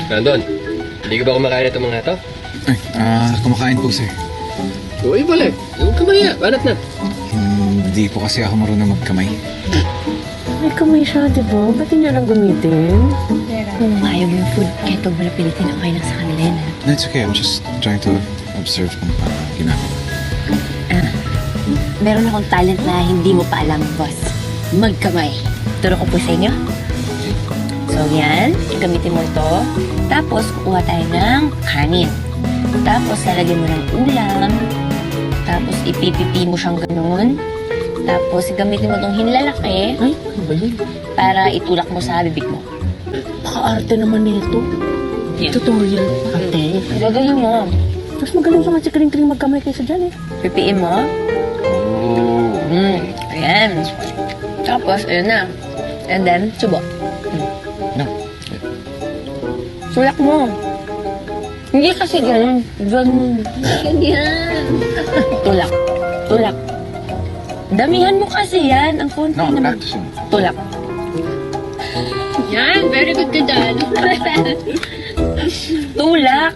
Nandun, hindi ka ba kumakain itong mga ito? Ay, kumakain po, sir. Uy, pala. Huwag ka maya. Banat na. Hindi po kasi ako marunong magkamay. May kamay siya, di ba? Ba't hindi lang gamitin? Kung ayaw yung food, kahit huwag mo na pilitin, okay lang sa kanila yan, ha? No, it's okay. I'm just trying to observe kung paano ginagawa. Meron akong talent na hindi mo pa alam, boss. Magkamay. Turo ko po sa inyo. So, yan. Gamitin mo ito. Tapos, kukuha tayo ng kanin. Tapos, lalagyan mo ng ulam. Tapos, ipipipi mo siyang ganun. Tapos, gamitin mo itong hinlalaki. Ay, ano ba yun? Para itulak mo sa bibig mo. Baka-arte naman nito. Tutorial pa. Ate, gagawin mo. Mas magaling sa mga si Kring-Kring magkamay kaysa dyan eh. Pipiin mo. Ayan. Tapos, ayun na. And then, subo. No. Sulak mo. Hindi kasi ganun. Ganun. Ganyan. Tulak. Tulak. Damihan mo kasi yan. Ang konti No, naman. practicing. Tulak. Yan. Very good ka dyan. Tulak.